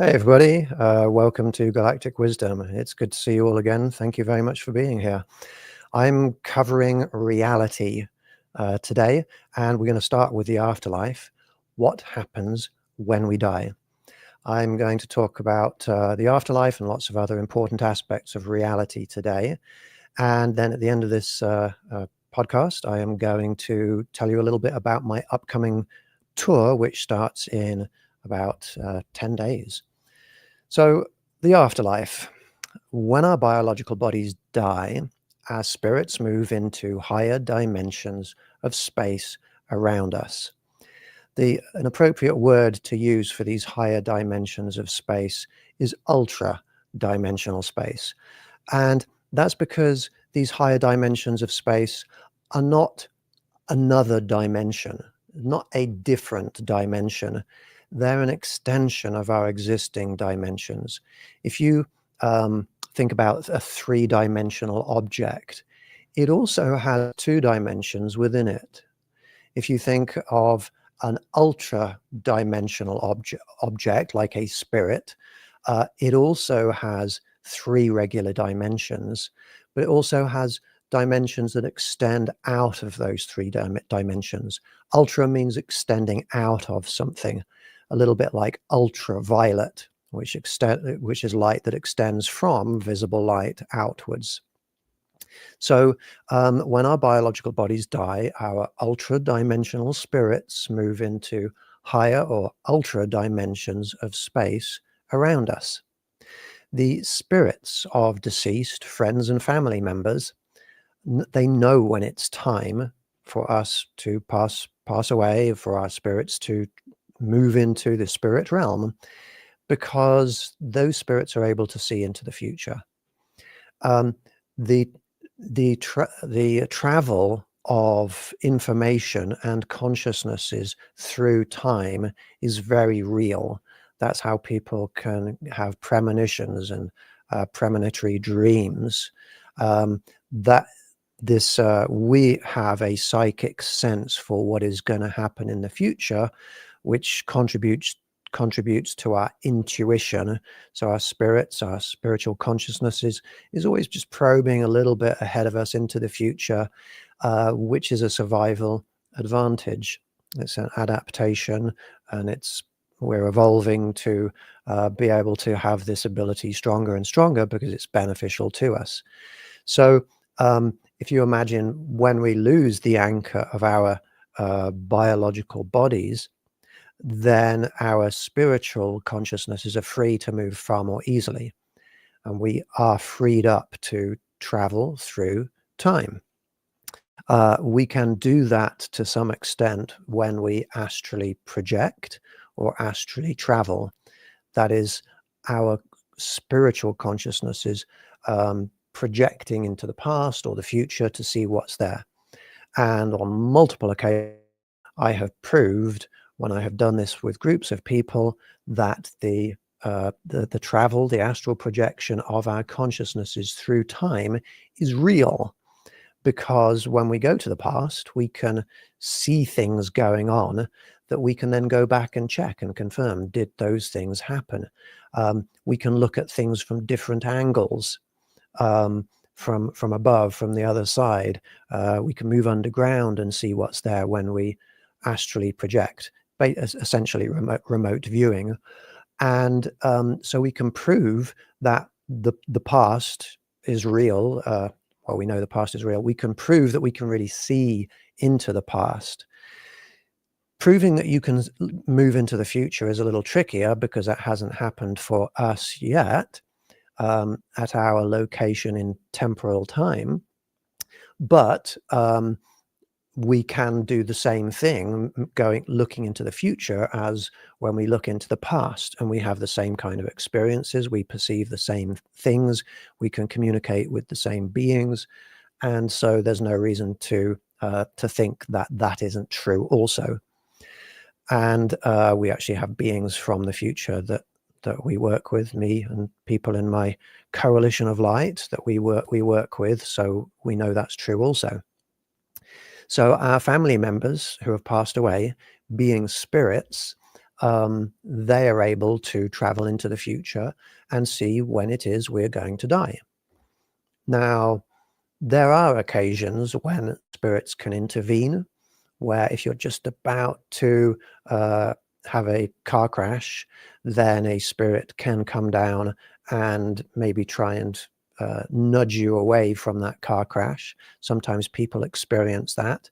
Hey everybody, welcome to Galactic Wisdom. It's good to see you all again. Thank you very much for being here. I'm covering reality today, and we're going to start with the afterlife. What happens when we die? I'm going to talk about the afterlife and lots of other important aspects of reality today. And then at the end of this podcast, I am going to tell you a little bit about my upcoming tour, which starts in about 10 days. So, the afterlife. When our biological bodies die, our spirits move into higher dimensions of space around us. An appropriate word to use for these higher dimensions of space is ultra-dimensional space. And that's because these higher dimensions of space are not another dimension, not a different dimension. They're an extension of our existing dimensions. If you think about a three-dimensional object, it also has two dimensions within it. If you think of an ultra-dimensional object like a spirit, it also has three regular dimensions, but it also has dimensions that extend out of those three dimensions. Ultra means extending out of something, a little bit like ultraviolet, which is light that extends from visible light outwards. So when our biological bodies die, our ultra-dimensional spirits move into higher or ultra dimensions of space around us. The spirits of deceased friends and family members, they know when it's time for us to pass away, for our spirits to move into the spirit realm, because those spirits are able to see into the future. The travel of information and consciousnesses through time is very real. That's how people can have premonitions and premonitory dreams. We have a psychic sense for what is going to happen in the future, which contributes to our intuition. So our spirits, our spiritual consciousnesses is always just probing a little bit ahead of us into the future, which is a survival advantage. It's an adaptation, and we're evolving to be able to have this ability stronger and stronger because it's beneficial to us. So if you imagine when we lose the anchor of our biological bodies, then our spiritual consciousnesses are free to move far more easily, and we are freed up to travel through time. We can do that to some extent when we astrally project or astrally travel. That is our spiritual consciousnesses projecting into the past or the future to see what's there. And on multiple occasions, I have proved, when I have done this with groups of people, that the travel, the astral projection of our consciousnesses through time is real. Because when we go to the past, we can see things going on that we can then go back and check and confirm, did those things happen? We can look at things from different angles, from above, from the other side. We can move underground and see what's there when we astrally project, essentially remote viewing. And so we can prove that the past is real. Well, we know the past is real. We can prove that we can really see into the past. Proving that you can move into the future is a little trickier because that hasn't happened for us yet at our location in temporal time. But we can do the same thing looking into the future as when we look into the past, and we have the same kind of experiences. We perceive the same things. We can communicate with the same beings. And so there's no reason to think that that isn't true also. And we actually have beings from the future that we work with, me and people in my coalition of light that we work with. So we know that's true also. So our family members who have passed away, being spirits, they are able to travel into the future and see when it is we're going to die. Now, there are occasions when spirits can intervene, where if you're just about to have a car crash, then a spirit can come down and maybe try and nudge you away from that car crash. Sometimes people experience that,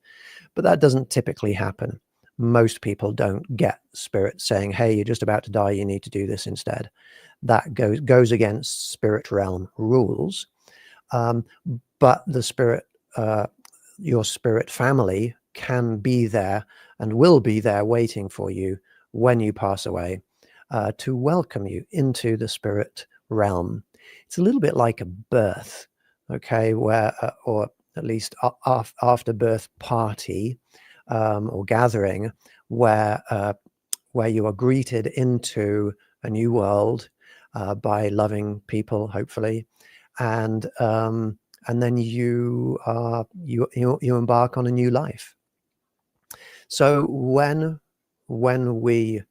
but that doesn't typically happen. Most people don't get spirits saying, hey, you're just about to die, you need to do this instead. That goes against spirit realm rules. But the spirit, your spirit family can be there and will be there waiting for you when you pass away, to welcome you into the spirit realm. It's a little bit like a birth, okay, where, or at least after birth party, or gathering, where you are greeted into a new world by loving people, hopefully, and then you embark on a new life. So when we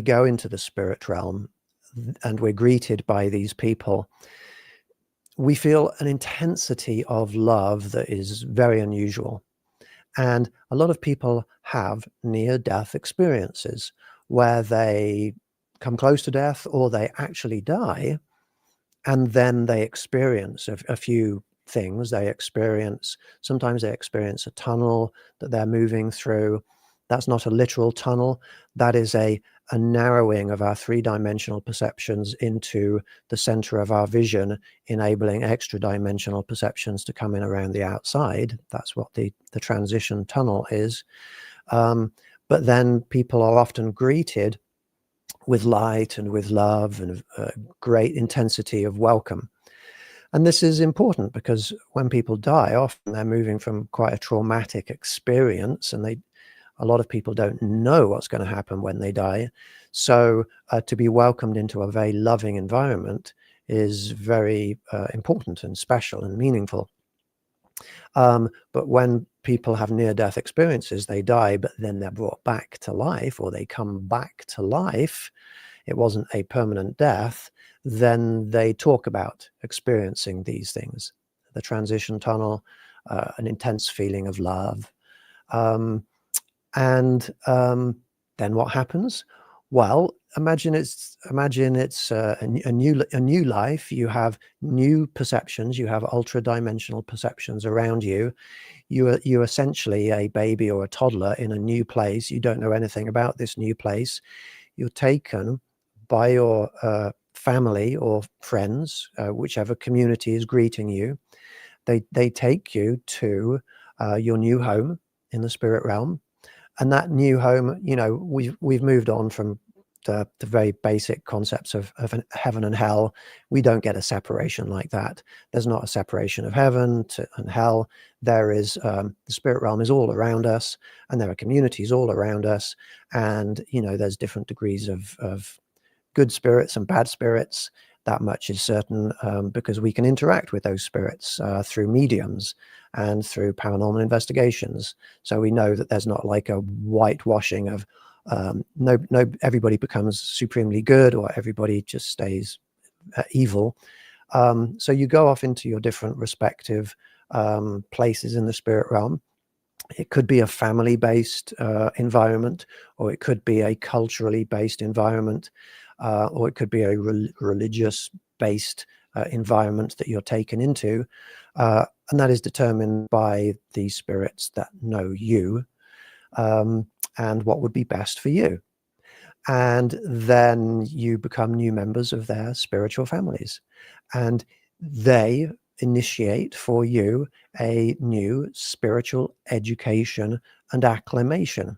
go into the spirit realm and we're greeted by these people, we feel an intensity of love that is very unusual. And a lot of people have near-death experiences where they come close to death or they actually die, and then they experience a few things. Sometimes they experience a tunnel that they're moving through. That's not a literal tunnel. That is a narrowing of our three-dimensional perceptions into the center of our vision, enabling extra-dimensional perceptions to come in around the outside. That's what the transition tunnel is. But then people are often greeted with light and with love and great intensity of welcome. And this is important because when people die, often they're moving from quite a traumatic experience, and a lot of people don't know what's going to happen when they die. So to be welcomed into a very loving environment is very important and special and meaningful. But when people have near-death experiences, they die, but then they're brought back to life, or they come back to life. It wasn't a permanent death. Then they talk about experiencing these things, the transition tunnel, an intense feeling of love. Then what happens? Well, imagine it's a new life. You have new perceptions. You have ultra-dimensional perceptions around you. You're essentially a baby or a toddler in a new place. You don't know anything about this new place. You're taken by your family or friends, whichever community is greeting you. They take you to your new home in the spirit realm. And that new home, we've moved on from the very basic concepts of heaven and hell. We don't get a separation like that. There's not a separation of heaven and hell. There is, the spirit realm is all around us, and there are communities all around us. And, there's different degrees of good spirits and bad spirits. That much is certain, because we can interact with those spirits through mediums and through paranormal investigations. So we know that there's not like a whitewashing of no everybody becomes supremely good or everybody just stays evil. So you go off into your different respective places in the spirit realm. It could be a family-based environment, or it could be a culturally based environment, or it could be a religious-based environment that you're taken into, and that is determined by the spirits that know you, and what would be best for you. And then you become new members of their spiritual families, and they initiate for you a new spiritual education and acclimation.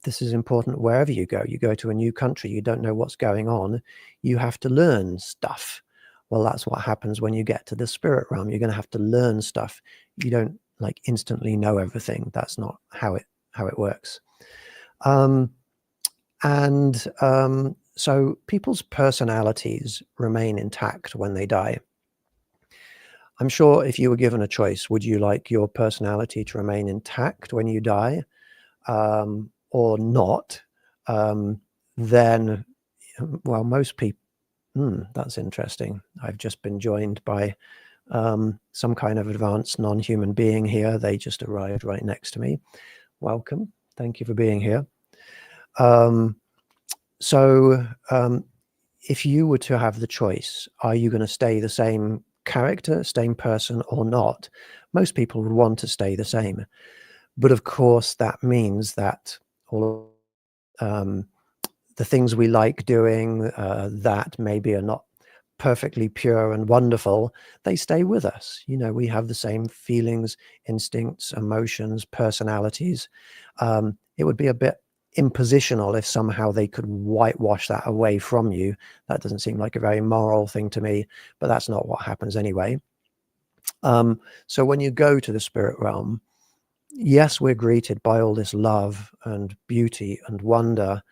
This is important wherever you go. You go to a new country, you don't know what's going on, you have to learn stuff. Well, that's what happens when you get to the spirit realm. You're going to have to learn stuff. You don't like instantly know everything. That's not how it works. So people's personalities remain intact when they die. I'm sure if you were given a choice, would you like your personality to remain intact when you die? or not, then, well, most people, that's interesting. I've just been joined by some kind of advanced non-human being here. They just arrived right next to me. Welcome. Thank you for being here. If you were to have the choice, are you going to stay the same character, same person, or not? Most people would want to stay the same. But of course, that means that all the things we like doing that maybe are not perfectly pure and wonderful, they stay with us. You know, we have the same feelings, instincts, emotions, personalities. It would be a bit impositional if somehow they could whitewash that away from you. That doesn't seem like a very moral thing to me, but that's not what happens anyway. So when you go to the spirit realm, yes, we're greeted by all this love and beauty and wonder,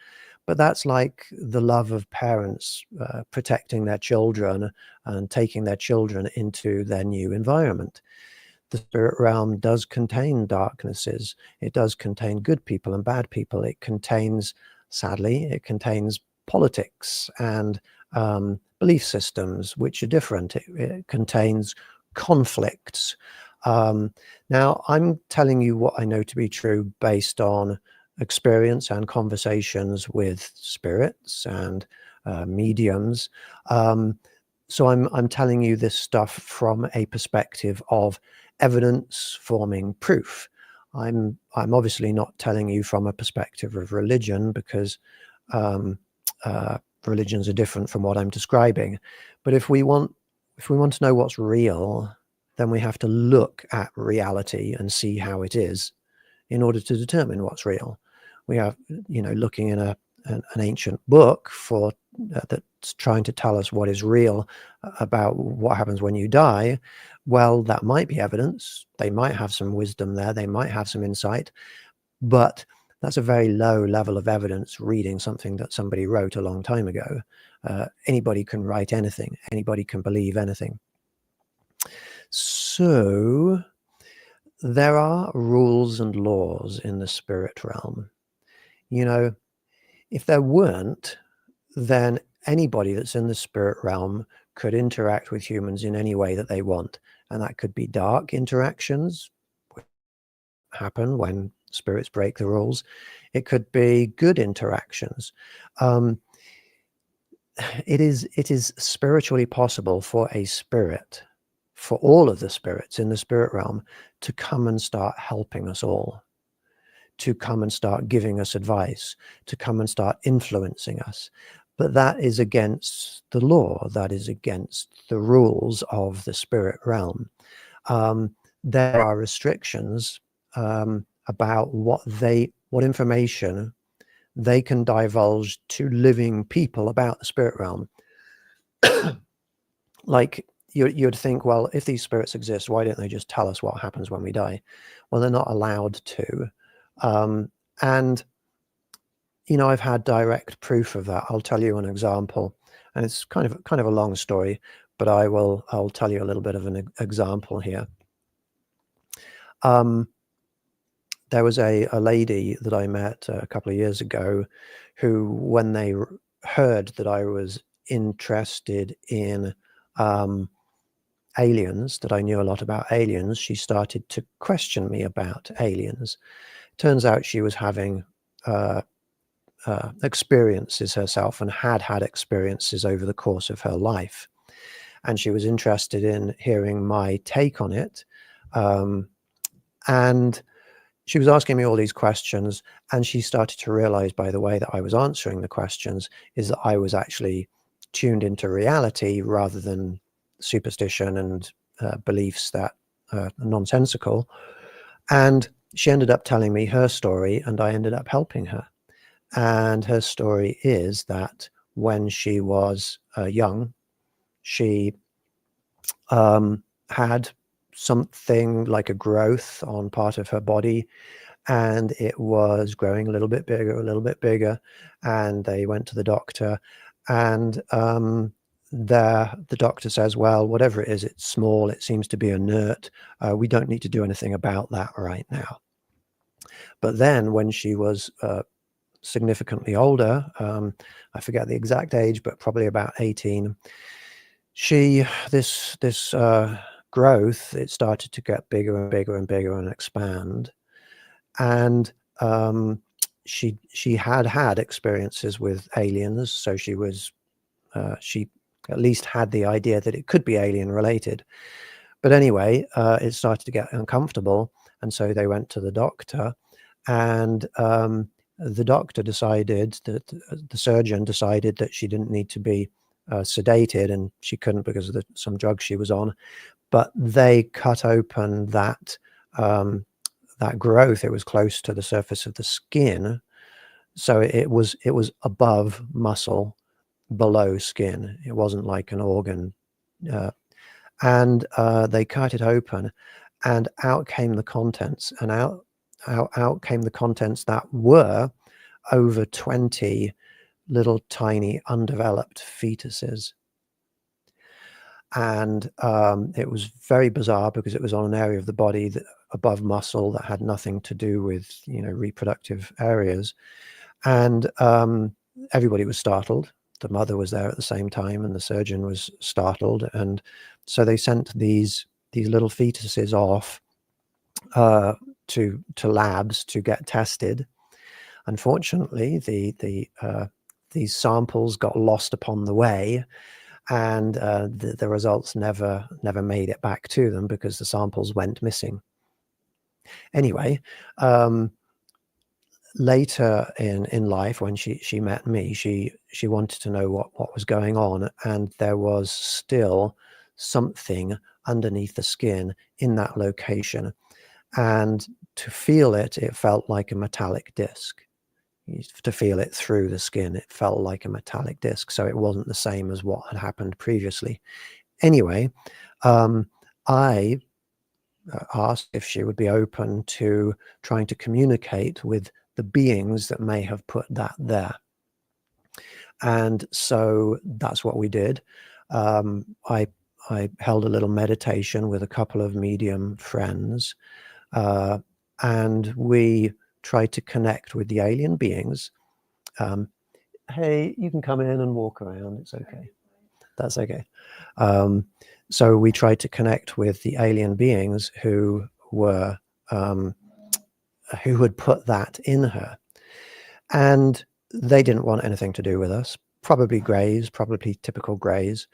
but that's like the love of parents protecting their children and taking their children into their new environment. The spirit realm does contain darknesses. It does contain good people and bad people. It contains, sadly, it contains politics and belief systems, which are different. It contains conflicts. Now, I'm telling you what I know to be true based on experience and conversations with spirits and mediums. So I'm telling you this stuff from a perspective of evidence forming proof. I'm obviously not telling you from a perspective of religion, because religions are different from what I'm describing. But if we want to know what's real, then we have to look at reality and see how it is in order to determine what's real. We have, looking in an ancient book for that's trying to tell us what is real about what happens when you die. Well, that might be evidence. They might have some wisdom there. They might have some insight, but that's a very low level of evidence reading something that somebody wrote a long time ago. Anybody can write anything. Anybody can believe anything. So there are rules and laws in the spirit realm. If there weren't, then anybody that's in the spirit realm could interact with humans in any way that they want. And that could be dark interactions, which happen when spirits break the rules. It could be good interactions. It is spiritually possible for a spirit, for all of the spirits in the spirit realm, to come and start helping us all, to come and start giving us advice, to come and start influencing us. But that is against the law. That is against the rules of the spirit realm. There are restrictions about what information they can divulge to living people about the spirit realm. Like, you'd think, well, if these spirits exist, why don't they just tell us what happens when we die? Well, they're not allowed to. And I've had direct proof of that. I'll tell you an example, and it's kind of a long story, but I'll tell you a little bit of an example here. There was a lady that I met a couple of years ago who, when they heard that I was interested in aliens, that I knew a lot about aliens, she started to question me about aliens. Turns out she was having experiences herself, and had experiences over the course of her life. And she was interested in hearing my take on it. And she was asking me all these questions, and she started to realize by the way that I was answering the questions is that I was actually tuned into reality rather than superstition and beliefs that are nonsensical. And she ended up telling me her story, and I ended up helping her. And her story is that when she was young, she had something like a growth on part of her body, and it was growing a little bit bigger, and they went to the doctor, and the doctor says, well, whatever it is, it's small, it seems to be inert, we don't need to do anything about that right now. But then when she was significantly older, I forget the exact age, but probably about 18, this growth, it started to get bigger and bigger and bigger and expand. And she had experiences with aliens, so she at least had the idea that it could be alien related. But anyway, it started to get uncomfortable, and so they went to the doctor, and the doctor decided that the surgeon decided that she didn't need to be sedated, and she couldn't because of some drugs she was on. But they cut open that growth. It was close to the surface of the skin, so it was above muscle, below skin. It wasn't like an organ. And they cut it open, and out came the contents, and out came the contents that were over 20 little tiny undeveloped fetuses. And it was very bizarre because it was on an area of the body that, above muscle, that had nothing to do with, reproductive areas. And everybody was startled. The mother was there at the same time, and the surgeon was startled. And so they sent these little fetuses off to labs to get tested. Unfortunately, these samples got lost upon the way, and the results never made it back to them because the samples went missing. Anyway, later in life, when she met me, she wanted to know what was going on, and there was still something underneath the skin in that location, and to feel it, it felt like a metallic disc. To feel it through the skin, it felt like a metallic disc, so it wasn't the same as what had happened previously. Anyway, I asked if she would be open to trying to communicate with the beings that may have put that there. And so that's what we did. I held a little meditation with a couple of medium friends, and we tried to connect with the alien beings. Hey, you can come in and walk around. It's okay. That's okay. So we tried to connect with the alien beings who were who had put that in her, and they didn't want anything to do with us. Probably greys, probably typical greys.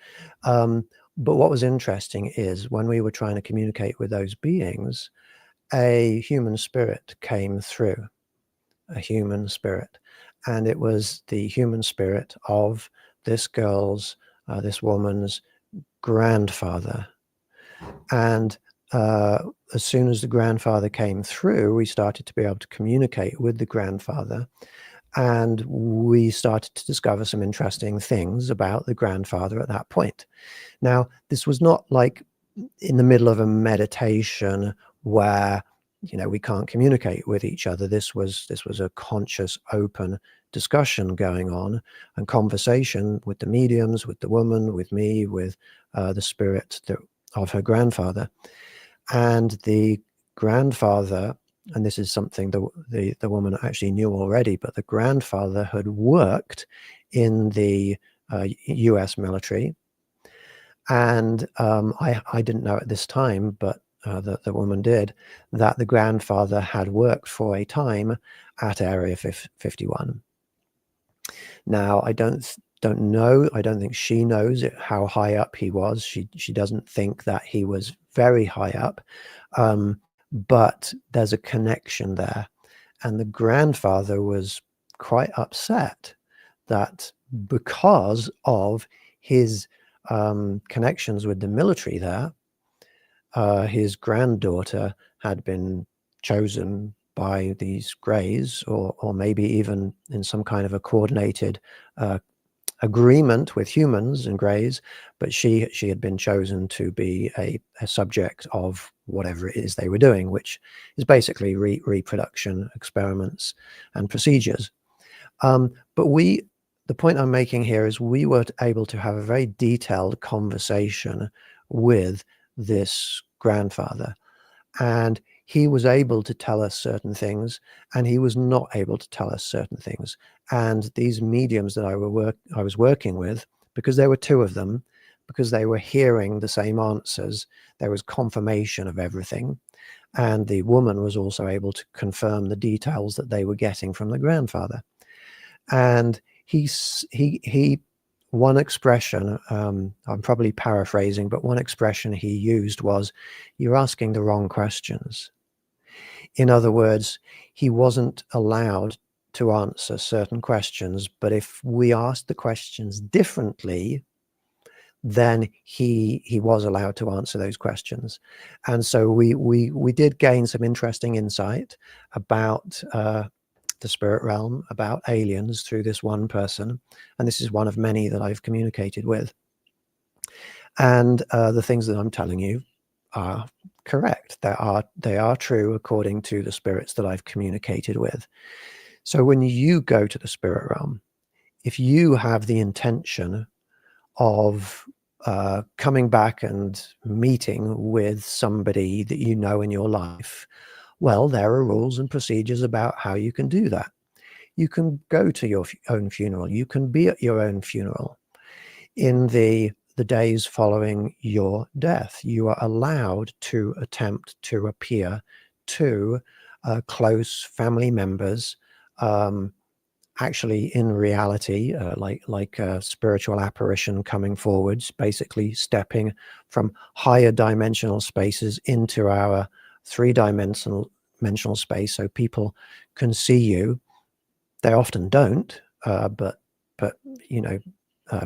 But what was interesting is when we were trying to communicate with those beings, a human spirit came through. A human spirit, and it was the human spirit of this this woman's grandfather. And as soon as the grandfather came through, we started to be able to communicate with the grandfather, and we started to discover some interesting things about the grandfather at that point. Now, this was not like in the middle of a meditation where we can't communicate with each other. This was a conscious, open discussion going on, and conversation with the mediums, with the woman, with me, with the spirit of her grandfather. And the grandfather, and this is something the woman actually knew already, but the grandfather had worked in the US military. And I didn't know at this time, but the woman did, that the grandfather had worked for a time at Area 51. Now, I don't know. I don't think she knows how high up he was. She doesn't think that he was very high up, but there's a connection there. And the grandfather was quite upset that because of his connections with the military there, his granddaughter had been chosen by these greys, or maybe even in some kind of a coordinated agreement with humans and greys, but she had been chosen to be a subject of whatever it is they were doing, which is basically reproduction experiments and procedures. But the point I'm making here is we were able to have a very detailed conversation with this grandfather, and he was able to tell us certain things, and he was not able to tell us certain things. And these mediums that I was working with, because there were two of them, because they were hearing the same answers, there was confirmation of everything. And the woman was also able to confirm the details that they were getting from the grandfather. And he one expression, I'm probably paraphrasing, but one expression he used was, "You're asking the wrong questions." In other words, he wasn't allowed to answer certain questions, but if we asked the questions differently, then he was allowed to answer those questions. And so we did gain some interesting insight about the spirit realm, about aliens, through this one person, and this is one of many that I've communicated with. And the things that I'm telling you are correct. They are true according to the spirits that I've communicated with. So when you go to the spirit realm, if you have the intention of coming back and meeting with somebody that you know in your life, well, there are rules and procedures about how you can do that. You can go to your own funeral. You can be at your own funeral. In the days following your death, you are allowed to attempt to appear to close family members, actually in reality, like a spiritual apparition coming forwards, basically stepping from higher dimensional spaces into our three-dimensional space, so people can see you. They often don't, but you know,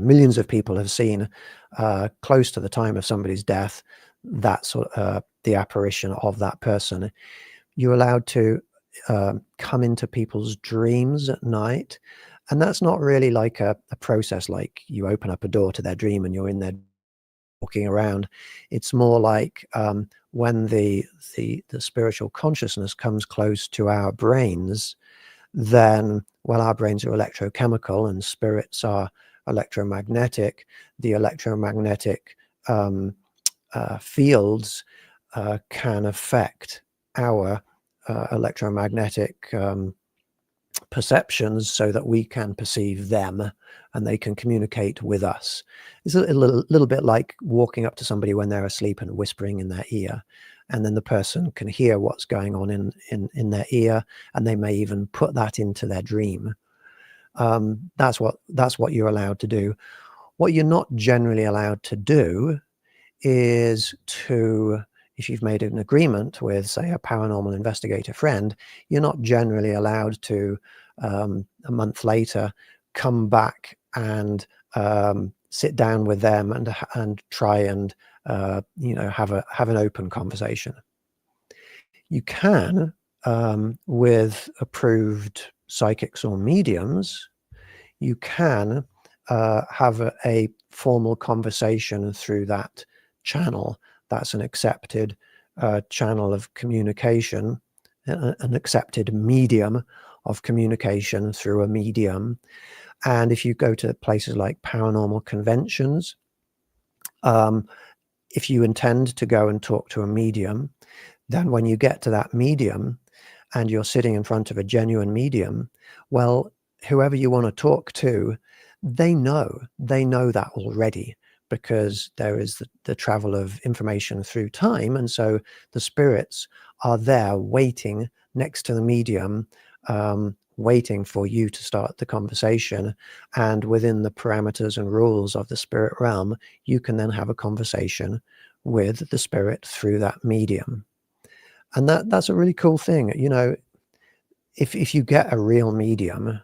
millions of people have seen close to the time of somebody's death that sort of the apparition of that person. You're allowed to come into people's dreams at night, and that's not really like a process like you open up a door to their dream and you're in there walking around. It's more like when the spiritual consciousness comes close to our brains, then, well, our brains are electrochemical and spirits are electromagnetic. The electromagnetic fields can affect our electromagnetic perceptions so that we can perceive them and they can communicate with us. It's a little bit like walking up to somebody when they're asleep and whispering in their ear, and then the person can hear what's going on in their ear, and they may even put that into their dream. That's what you're allowed to do. What you're not generally allowed to do is to, if you've made an agreement with, say, a paranormal investigator friend, you're not generally allowed to, a month later, come back and sit down with them and try and have an open conversation. You can, with approved psychics or mediums, you can have a formal conversation through that channel. That's an accepted channel of communication, an accepted medium of communication through a medium. And if you go to places like paranormal conventions, if you intend to go and talk to a medium, then when you get to that medium and you're sitting in front of a genuine medium, well, whoever you want to talk to, they know that already, because there is the travel of information through time. And so the spirits are there waiting next to the medium, waiting for you to start the conversation. And within the parameters and rules of the spirit realm, you can then have a conversation with the spirit through that medium. And that's a really cool thing. You know, if you get a real medium,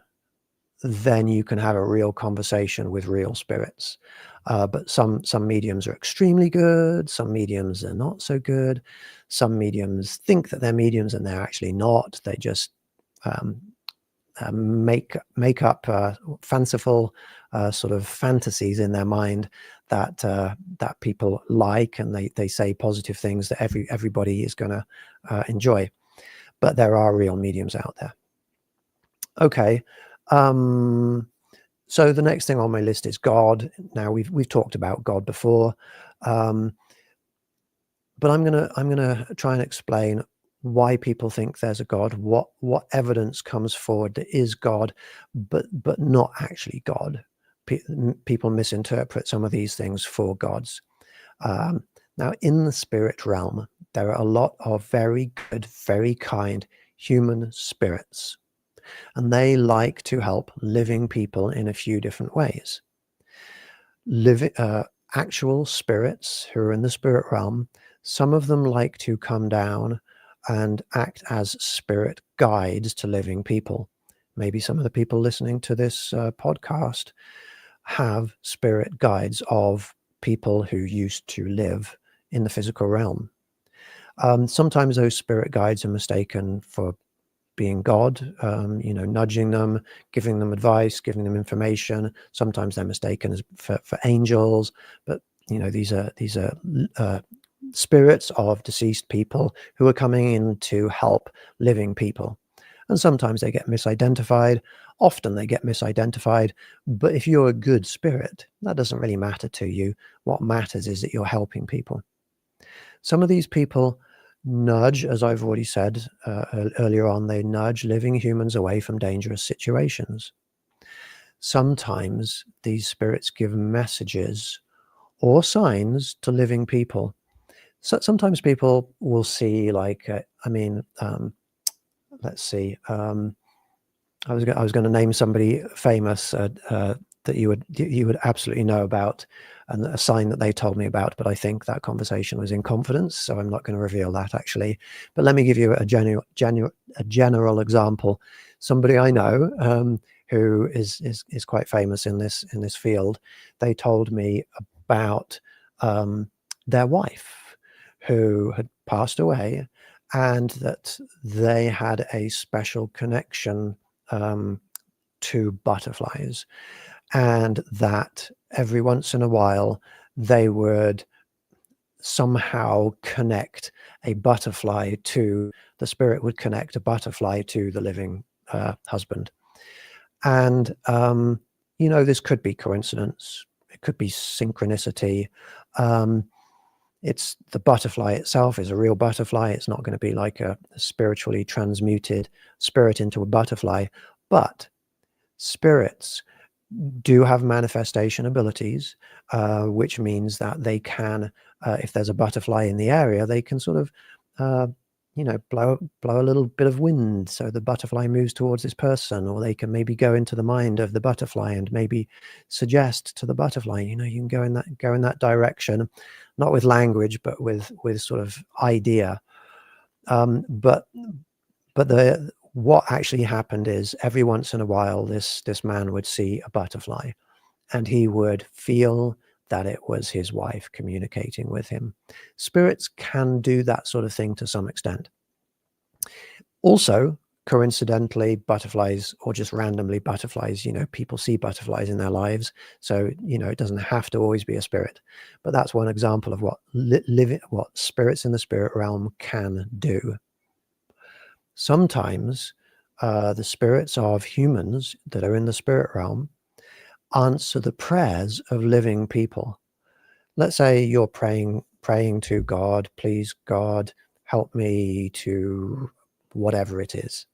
then you can have a real conversation with real spirits. But some mediums are extremely good. Some mediums are not so good. Some mediums think that they're mediums and they're actually not. They just make up fanciful sort of fantasies in their mind that that people like, and they say positive things that everybody is going to enjoy. But there are real mediums out there. Okay. So the next thing on my list is God. Now we've talked about God before, but I'm gonna try and explain why people think there's a God, what evidence comes forward that is God, but not actually God. People misinterpret some of these things for gods. Now, in the spirit realm, there are a lot of very good, very kind human spirits, and they like to help living people in a few different ways. Actual spirits who are in the spirit realm, some of them like to come down and act as spirit guides to living people. Maybe some of the people listening to this podcast have spirit guides of people who used to live in the physical realm. Sometimes those spirit guides are mistaken for being God, nudging them, giving them advice, giving them information. Sometimes they're mistaken for angels, but these are spirits of deceased people who are coming in to help living people. And sometimes they get misidentified. Often they get misidentified, but if you're a good spirit, that doesn't really matter to you. What matters is that you're helping people. Some of these people nudge, as I've already said earlier on, they nudge living humans away from dangerous situations. Sometimes these spirits give messages or signs to living people. So sometimes people will see, like, let's see. I was going to name somebody famous that you would absolutely know about, and a sign that they told me about, but I think that conversation was in confidence, so I'm not going to reveal that actually. But let me give you a general example. Somebody I know who is quite famous in this field. They told me about their wife who had passed away, and that they had a special connection to butterflies, and that every once in a while they would somehow connect a butterfly to the spirit, would connect a butterfly to the living husband. And this could be coincidence, it could be synchronicity. It's the butterfly itself is a real butterfly. It's not going to be like a spiritually transmuted spirit into a butterfly, but spirits do have manifestation abilities, which means that they can, if there's a butterfly in the area, they can sort of, blow a little bit of wind so the butterfly moves towards this person, or they can maybe go into the mind of the butterfly and maybe suggest to the butterfly, you can go in that direction, not with language, but with sort of idea. But what actually happened is every once in a while, this man would see a butterfly, and he would feel that it was his wife communicating with him. Spirits can do that sort of thing to some extent. Also, coincidentally, butterflies, or just randomly butterflies, people see butterflies in their lives. So, it doesn't have to always be a spirit, but that's one example of what what spirits in the spirit realm can do. Sometimes the spirits of humans that are in the spirit realm answer the prayers of living people. Let's say you're praying to God, please God, help me to whatever it is.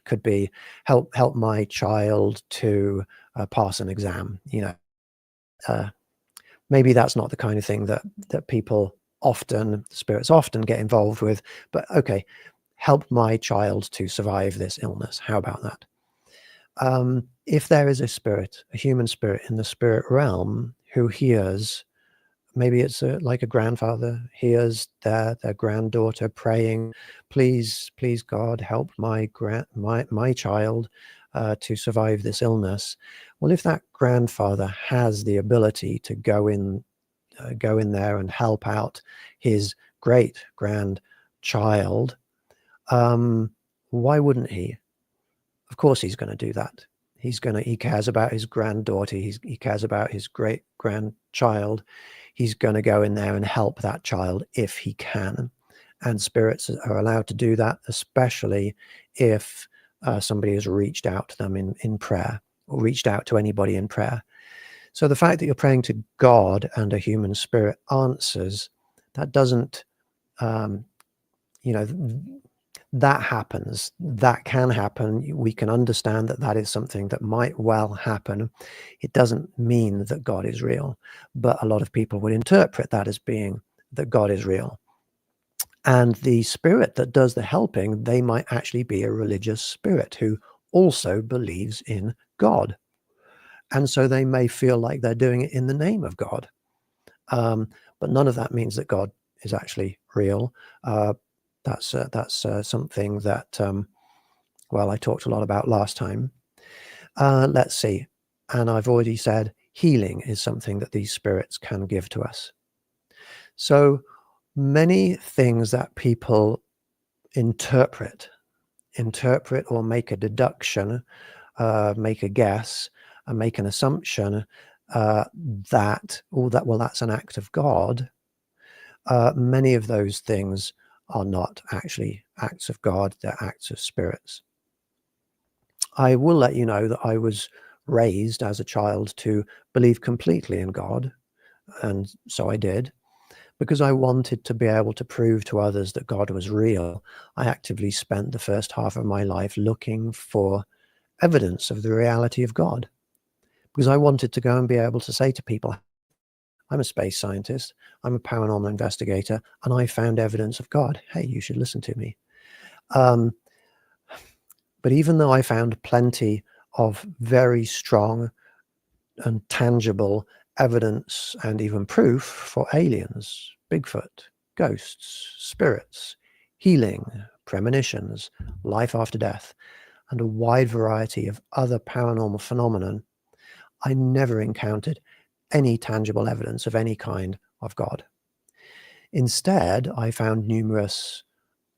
Could be help my child to pass an exam. Maybe that's not the kind of thing that spirits often get involved with, but okay, help my child to survive this illness. How about that? If there is a human spirit in the spirit realm who hears, maybe it's like a grandfather hears their granddaughter praying, please God, help my child to survive this illness. Well, if that grandfather has the ability to go in there and help out his great grandchild, why wouldn't he? Of course he's going to do that. He cares about his granddaughter. He cares about his great grandchild. He's going to go in there and help that child if he can. And spirits are allowed to do that, especially if somebody has reached out to them in prayer, or reached out to anybody in prayer. So the fact that you're praying to God and a human spirit answers, that doesn't that happens. That can happen. We can understand that that is something that might well happen. It doesn't mean that God is real, but a lot of people would interpret that as being that God is real. And the spirit that does the helping, they might actually be a religious spirit who also believes in God. And so they may feel like they're doing it in the name of God. But none of that means that God is actually real. That's something that, well, I talked a lot about last time. Let's see. And I've already said healing is something that these spirits can give to us. So many things that people interpret or make a deduction, make a guess, and make an assumption that, oh, that's an act of God. Many of those things are not actually acts of God, they're acts of spirits. I will let you know that I was raised as a child to believe completely in God, and so I did. Because I wanted to be able to prove to others that God was real, I actively spent the first half of my life looking for evidence of the reality of God. Because I wanted to go and be able to say to people, I'm a space scientist, I'm a paranormal investigator, and I found evidence of God. Hey, you should listen to me. But even though I found plenty of very strong and tangible evidence and even proof for aliens, Bigfoot, ghosts, spirits, healing, premonitions, life after death, and a wide variety of other paranormal phenomenon, I never encountered any tangible evidence of any kind of God. Instead, I found numerous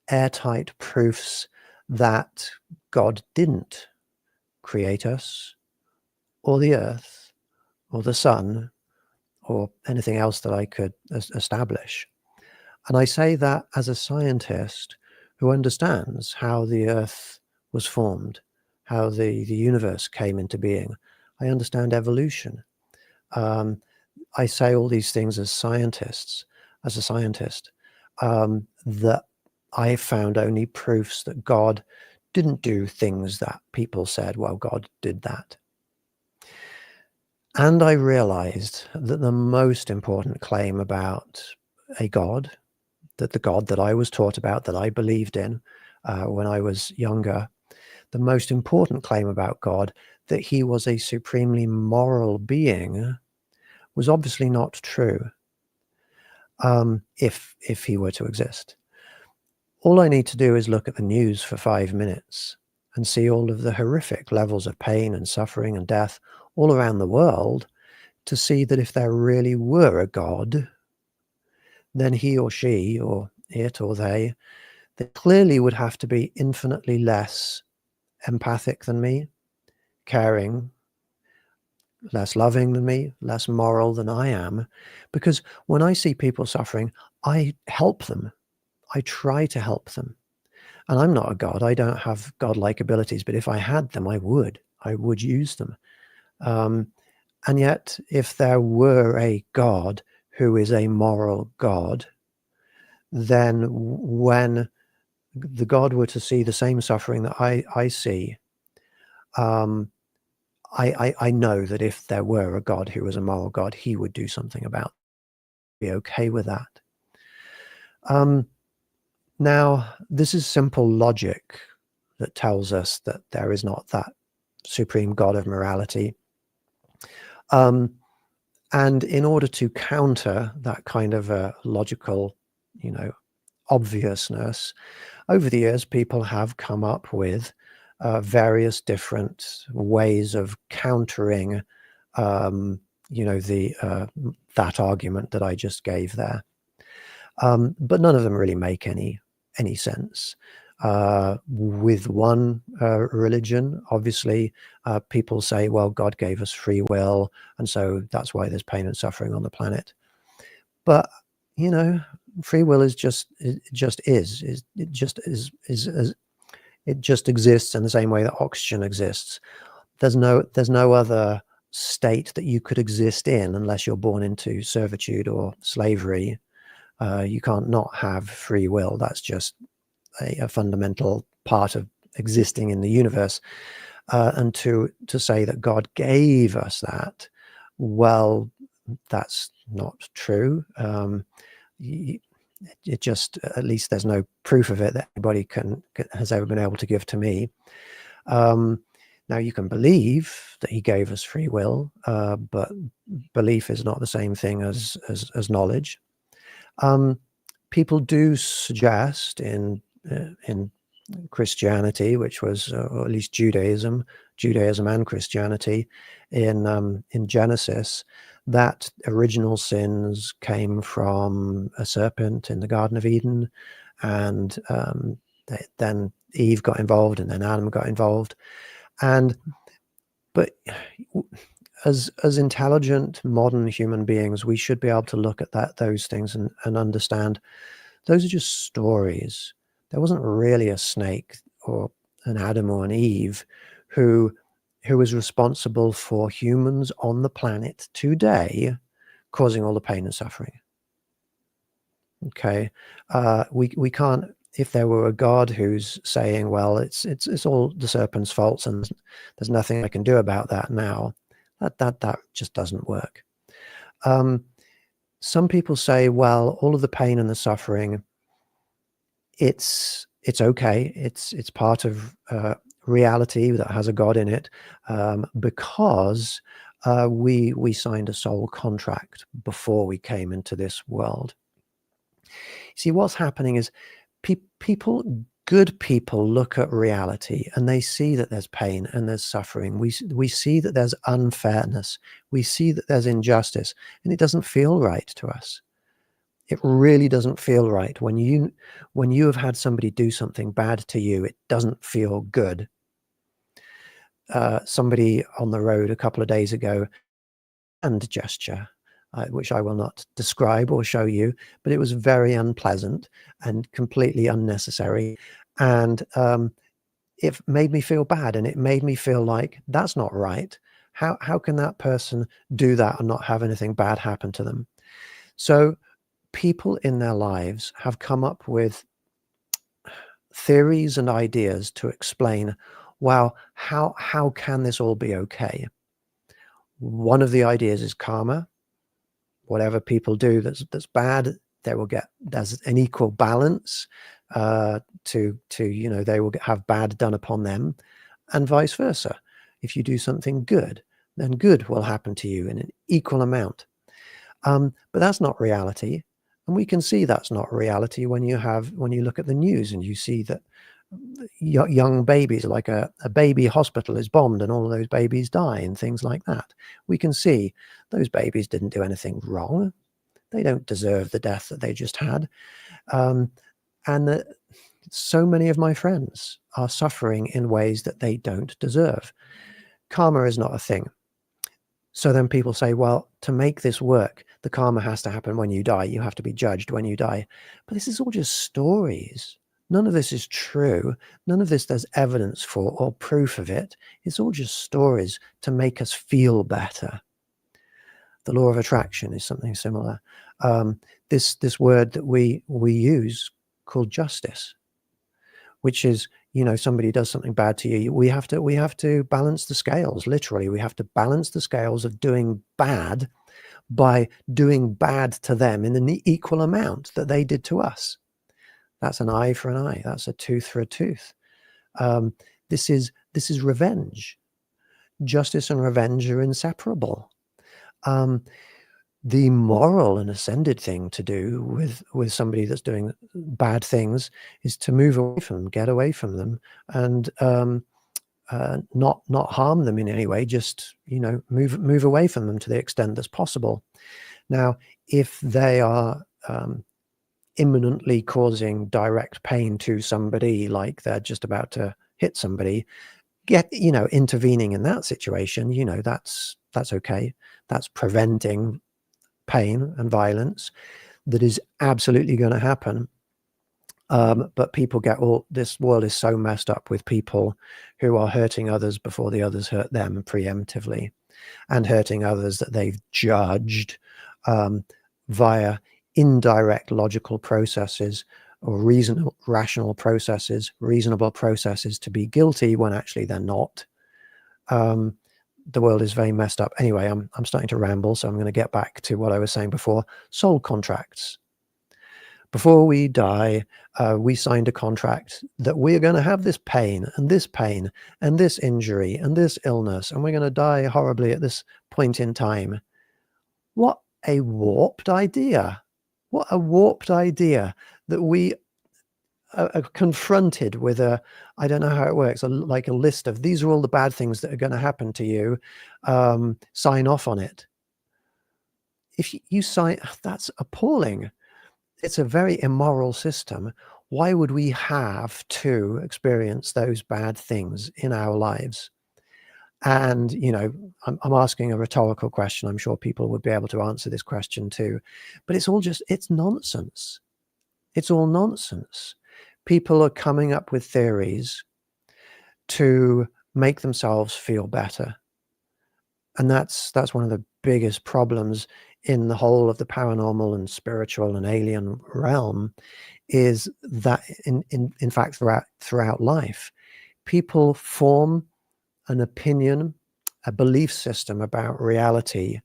airtight proofs that God didn't create us, or the earth, or the sun, or anything else that I could establish. And I say that as a scientist who understands how the earth was formed, how the universe came into being. I understand evolution. I say all these things as a scientist, that I found only proofs that God didn't do things that people said, well, God did that. And I realized that the most important claim about a God, that the God that I was taught about, that I believed in when I was younger, the most important claim about God, that he was a supremely moral being, was obviously not true if he were to exist. All I need to do is look at the news for 5 minutes and see all of the horrific levels of pain and suffering and death all around the world to see that if there really were a God, then he or she or it or they clearly would have to be infinitely less empathic than me, caring, less loving than me, less moral than I am. Because when I see people suffering, I help them. I try to help them. And I'm not a God. I don't have godlike abilities, but if I had them, I would use them. And yet, if there were a God who is a moral God, then when the God were to see the same suffering that I see, I know that if there were a God who was a moral God, he would do something about it, be okay with that. Now, this is simple logic that tells us that there is not that supreme God of morality. And in order to counter that kind of a logical, obviousness, over the years, people have come up with various different ways of countering, that argument that I just gave there. But none of them really make any sense. With one religion, obviously, people say, well, God gave us free will, and so that's why there's pain and suffering on the planet. But free will is just it just exists in the same way that oxygen exists. There's no other state that you could exist in unless you're born into servitude or slavery. You can't not have free will. That's just a fundamental part of existing in the universe. And to say that God gave us that, well, that's not true. It just, at least there's no proof of it that anybody has ever been able to give to me. Now, you can believe that he gave us free will, but belief is not the same thing as knowledge. People do suggest in Christianity, which was, or at least Judaism and Christianity, in Genesis, that original sins came from a serpent in the Garden of Eden, and then Eve got involved, and then Adam got involved. But as intelligent modern human beings, we should be able to look at those things and understand those are just stories. There wasn't really a snake or an Adam or an Eve who was responsible for humans on the planet today causing all the pain and suffering. Okay, we can't. If there were a God who's saying, well, it's all the serpent's faults and there's nothing I can do about that now, that just doesn't work. Some people say, well, all of the pain and the suffering, it's okay. It's part of reality that has a God in it, because we signed a soul contract before we came into this world. See, what's happening is good people look at reality and they see that there's pain and there's suffering. We see that there's unfairness. We see that there's injustice, and it doesn't feel right to us. It really doesn't feel right. When you have had somebody do something bad to you, it doesn't feel good. Somebody on the road a couple of days ago, hand gesture, which I will not describe or show you, but it was very unpleasant and completely unnecessary. And it made me feel bad, and it made me feel like that's not right. How can that person do that and not have anything bad happen to them? So people in their lives have come up with theories and ideas to explain, wow, how can this all be okay? One of the ideas is karma. Whatever people do that's bad, there's an equal balance to they will have bad done upon them, and vice versa. If you do something good, then good will happen to you in an equal amount. But that's not reality, and we can see that's not reality when you look at the news and you see that young babies, like a baby hospital is bombed and all of those babies die and things like that. We can see those babies didn't do anything wrong. They don't deserve the death that they just had. And that so many of my friends are suffering in ways that they don't deserve. Karma is not a thing. So then people say, well, to make this work, the karma has to happen when you die. You have to be judged when you die. But this is all just stories. None of this is true. None of this there's evidence for or proof of it. It's all just stories to make us feel better. The law of attraction is something similar. This word that we use called justice, which is, somebody does something bad to you. We have to balance the scales. Literally, we have to balance the scales of doing bad by doing bad to them in an equal amount that they did to us. That's an eye for an eye. That's a tooth for a tooth. This is revenge. Justice and revenge are inseparable. The moral and ascended thing to do with somebody that's doing bad things is to move away from them, get away from them, and not harm them in any way. Just move away from them to the extent that's possible. Now, if they are imminently causing direct pain to somebody, like they're just about to hit somebody, intervening in that situation, that's okay. That's preventing pain and violence that is absolutely going to happen. But people this world is so messed up with people who are hurting others before the others hurt them preemptively, and hurting others that they've judged via indirect logical processes or rational processes, reasonable processes to be guilty when actually they're not. The world is very messed up. Anyway, I'm starting to ramble, so I'm going to get back to what I was saying before. Soul contracts. Before we die, we signed a contract that we're going to have this pain and this injury and this illness, and we're going to die horribly at this point in time. What a warped idea. What a warped idea that we are confronted with I don't know how it works, like a list of these are all the bad things that are going to happen to you. Sign off on it. If you sign, that's appalling. It's a very immoral system. Why would we have to experience those bad things in our lives? And, you know, I'm asking a rhetorical question. I'm sure people would be able to answer this question too. But it's all it's nonsense. It's all nonsense. People are coming up with theories to make themselves feel better. And that's one of the biggest problems in the whole of the paranormal and spiritual and alien realm, is that in fact throughout life, people form an opinion, a belief system about reality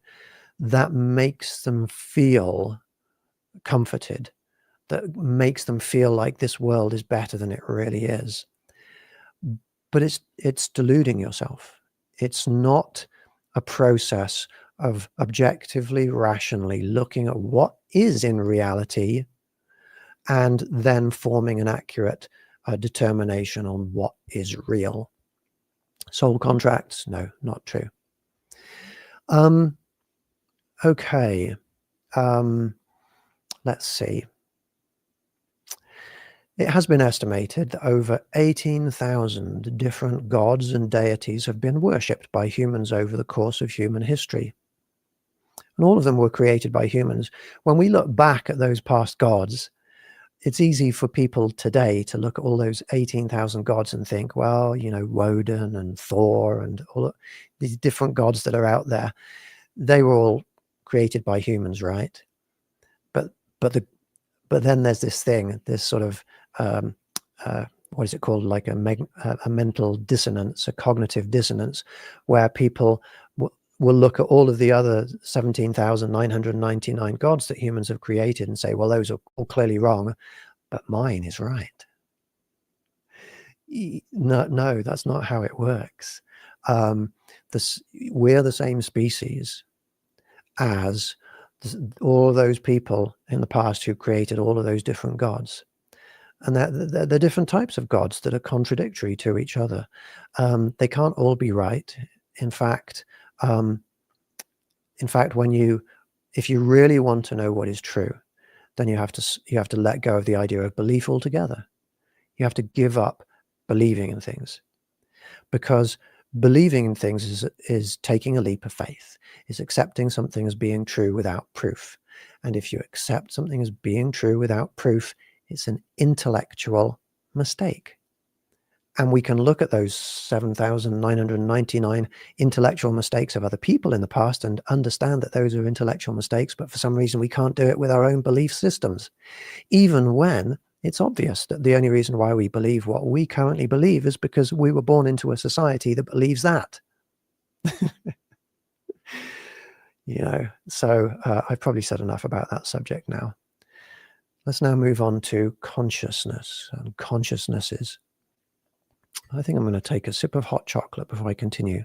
that makes them feel comforted, that makes them feel like this world is better than it really is. But it's deluding yourself. It's not a process of objectively, rationally looking at what is in reality and then forming an accurate determination on what is real. Soul contracts? No, not true. Okay. Let's see. It has been estimated that over 18,000 different gods and deities have been worshipped by humans over the course of human history. And all of them were created by humans. When we look back at those past gods, it's easy for people today to look at all those 18,000 gods and think, well, you know, Woden and Thor and all these different gods that are out there, they were all created by humans, right? But then there's this thing, this sort of what is it called, like a mental dissonance, a cognitive dissonance, where people will look at all of the other 17,999 gods that humans have created and say, well, those are all clearly wrong, but mine is right. No, that's not how it works. We're the same species as all of those people in the past who created all of those different gods. And they're different types of gods that are contradictory to each other. They can't all be right. In fact, if you really want to know what is true, then you have to let go of the idea of belief altogether. You have to give up believing in things, because believing in things is taking a leap of faith, is accepting something as being true without proof. And if you accept something as being true without proof, it's an intellectual mistake. And we can look at those 7,999 intellectual mistakes of other people in the past and understand that those are intellectual mistakes, but for some reason we can't do it with our own belief systems, even when it's obvious that the only reason why we believe what we currently believe is because we were born into a society that believes that. You know, so I've probably said enough about that subject now. Let's now move on to consciousness and consciousnesses. I think I'm going to take a sip of hot chocolate before I continue.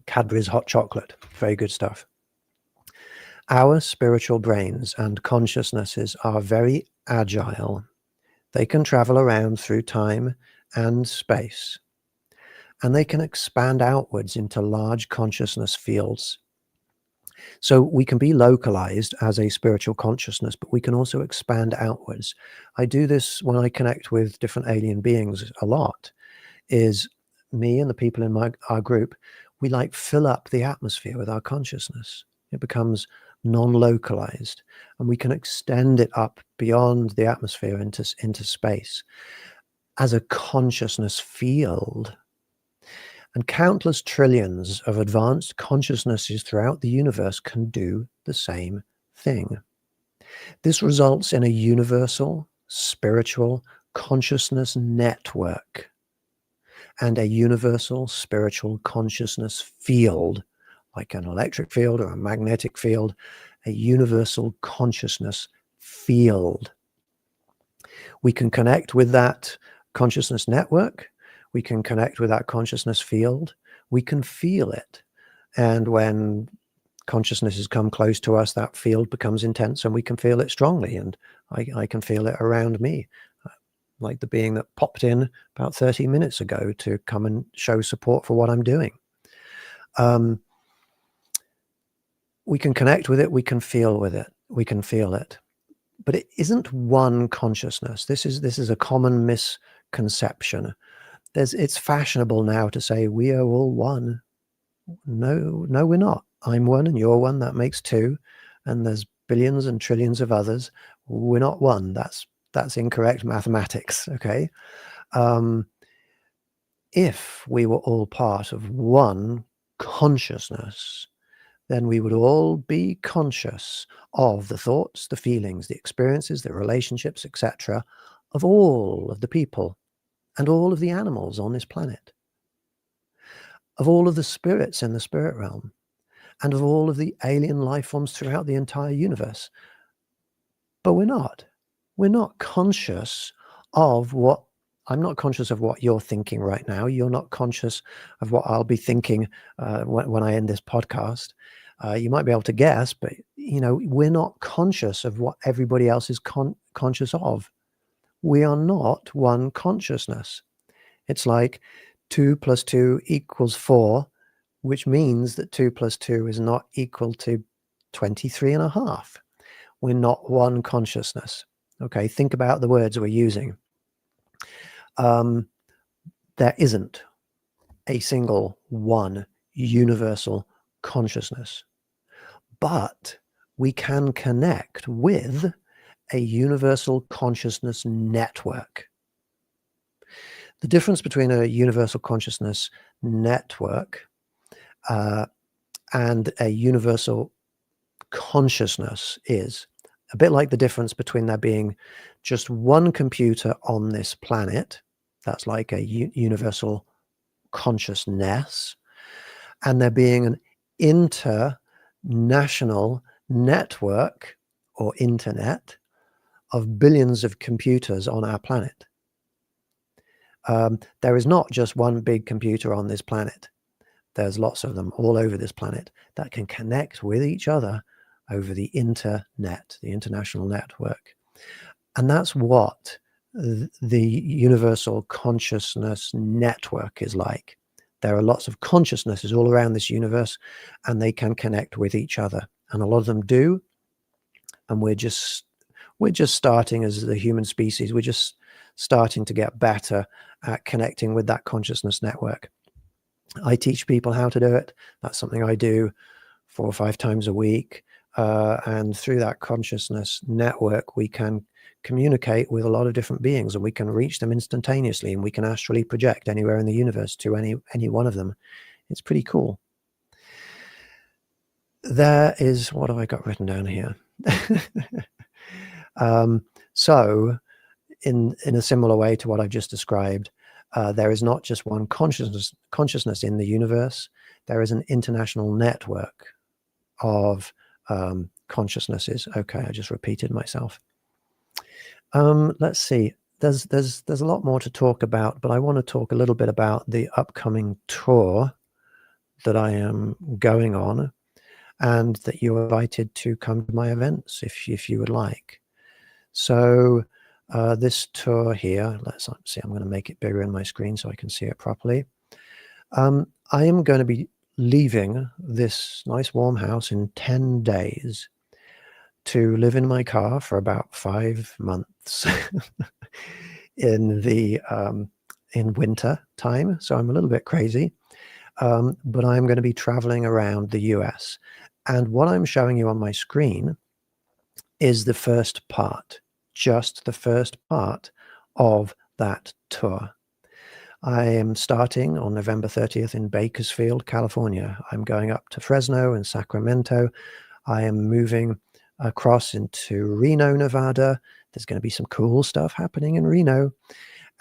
Cadbury's hot chocolate, very good stuff. Our spiritual brains and consciousnesses are very agile. They can travel around through time and space, and they can expand outwards into large consciousness fields. So we can be localized as a spiritual consciousness, but we can also expand outwards. I do this when I connect with different alien beings a lot, is me and the people in our group, we like fill up the atmosphere with our consciousness. It becomes non-localized, and we can extend it up beyond the atmosphere into space as a consciousness field. And countless trillions of advanced consciousnesses throughout the universe can do the same thing. This results in a universal spiritual consciousness network and a universal spiritual consciousness field, like an electric field or a magnetic field, a universal consciousness field. We can connect with that consciousness network. We can connect with that consciousness field. We can feel it. And when consciousness has come close to us, that field becomes intense and we can feel it strongly. And I can feel it around me, like the being that popped in about 30 minutes ago to come and show support for what I'm doing. We can connect with it. We can feel with it. We can feel it. But it isn't one consciousness. This is a common misconception. It's fashionable now to say we are all one. No, we're not. I'm one and you're one. That makes two. And there's billions and trillions of others. We're not one. That's incorrect mathematics. Okay. If we were all part of one consciousness, then we would all be conscious of the thoughts, the feelings, the experiences, the relationships, etc., of all of the people and all of the animals on this planet, of all of the spirits in the spirit realm, and of all of the alien life forms throughout the entire universe. But we're not. We're not conscious of what I'm not conscious of what you're thinking right now. You're not conscious of what I'll be thinking when I end this podcast. You might be able to guess, but we're not conscious of what everybody else is conscious of. We are not one consciousness. It's like 2 + 2 = 4, which means that 2 + 2 is not equal to 23.5. We're not one consciousness. Okay, think about the words we're using. There isn't a single one universal consciousness, but we can connect with a universal consciousness network. The difference between a universal consciousness network and a universal consciousness is a bit like the difference between there being just one computer on this planet, that's like a universal consciousness, and there being an international network or internet of billions of computers on our planet. There is not just one big computer on this planet. There's lots of them all over this planet that can connect with each other over the internet, the international network. And that's what the universal consciousness network is like. There are lots of consciousnesses all around this universe, and they can connect with each other. And a lot of them do. And we're just starting as the human species. We're just starting to get better at connecting with that consciousness network. I teach people how to do it. That's something I do 4 or 5 times a week. And through that consciousness network, we can communicate with a lot of different beings, and we can reach them instantaneously, and we can astrally project anywhere in the universe to any one of them. It's pretty cool. There is, what have I got written down here? So in a similar way to what I've just described, there is not just one consciousness in the universe. There is an international network of consciousnesses. Okay, I just repeated myself. Let's see. There's a lot more to talk about, but I want to talk a little bit about the upcoming tour that I am going on, and that you're invited to come to my events if you would like. So this tour here, let's see, I'm going to make it bigger in my screen so I can see it properly. I am going to be leaving this nice warm house in 10 days to live in my car for about 5 months in winter time. So I'm a little bit crazy, but I'm going to be traveling around the US. And what I'm showing you on my screen is the first part, just the first part of that tour. I am starting on November 30th in Bakersfield, California. I'm going up to Fresno and Sacramento. I am moving across into Reno, Nevada. There's going to be some cool stuff happening in Reno.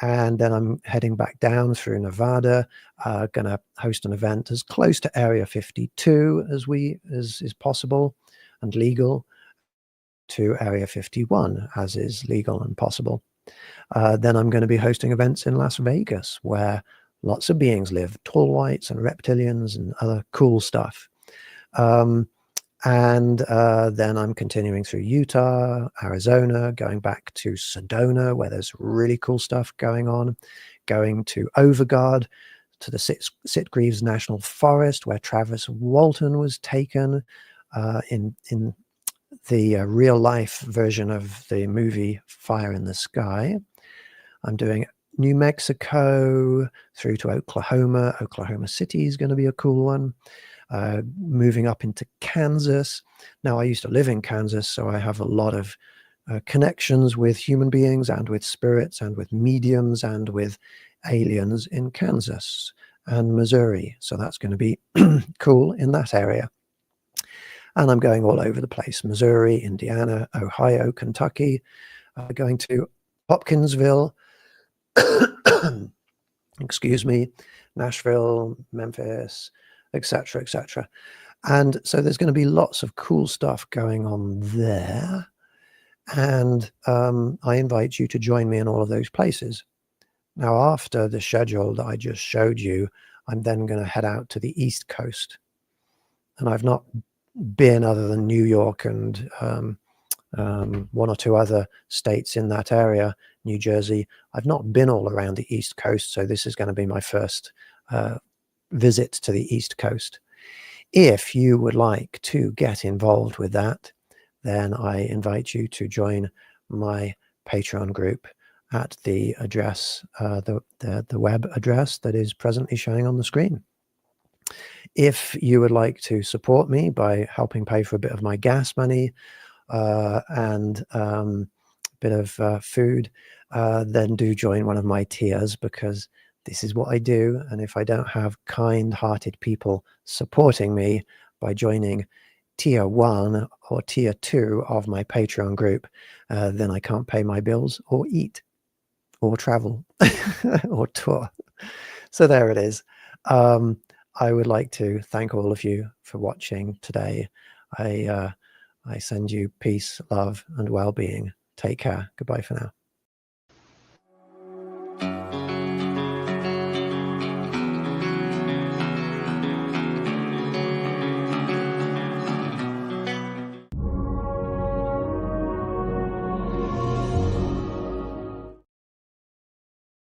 And then I'm heading back down through Nevada, going to host an event as close to Area 52 as is possible and legal, to Area 51 as is legal and possible. Then I'm going to be hosting events in Las Vegas where lots of beings live, tall whites and reptilians and other cool stuff. And then I'm continuing through Utah, Arizona, going back to Sedona, where there's really cool stuff going on, going to Overguard, to the Sitgreaves National Forest, where Travis Walton was taken in the real-life version of the movie Fire in the Sky. I'm doing New Mexico through to Oklahoma. Oklahoma City is going to be a cool one. Moving up into Kansas. Now, I used to live in Kansas, so I have a lot of connections with human beings and with spirits and with mediums and with aliens in Kansas and Missouri. So that's going to be cool in that area. And I'm going all over the place: Missouri, Indiana, Ohio, Kentucky, going to Hopkinsville, excuse me, Nashville, Memphis, etc., etc. And so there's going to be lots of cool stuff going on there. And I invite you to join me in all of those places. Now, after the schedule that I just showed you, I'm then going to head out to the East Coast. And I've not been, other than New York and one or two other states in that area, New Jersey, I've not been all around the East Coast. So this is going to be my first visit to the East Coast. If you would like to get involved with that, then I invite you to join my Patreon group at the address, the web address that is presently showing on the screen. If you would like to support me by helping pay for a bit of my gas money and a bit of food, then do join one of my tiers, because this is what I do. And if I don't have kind-hearted people supporting me by joining tier 1 or tier 2 of my Patreon group, then I can't pay my bills or eat or travel or tour. So there it is. I would like to thank all of you for watching today. I send you peace, love, and well-being. Take care. Goodbye for now.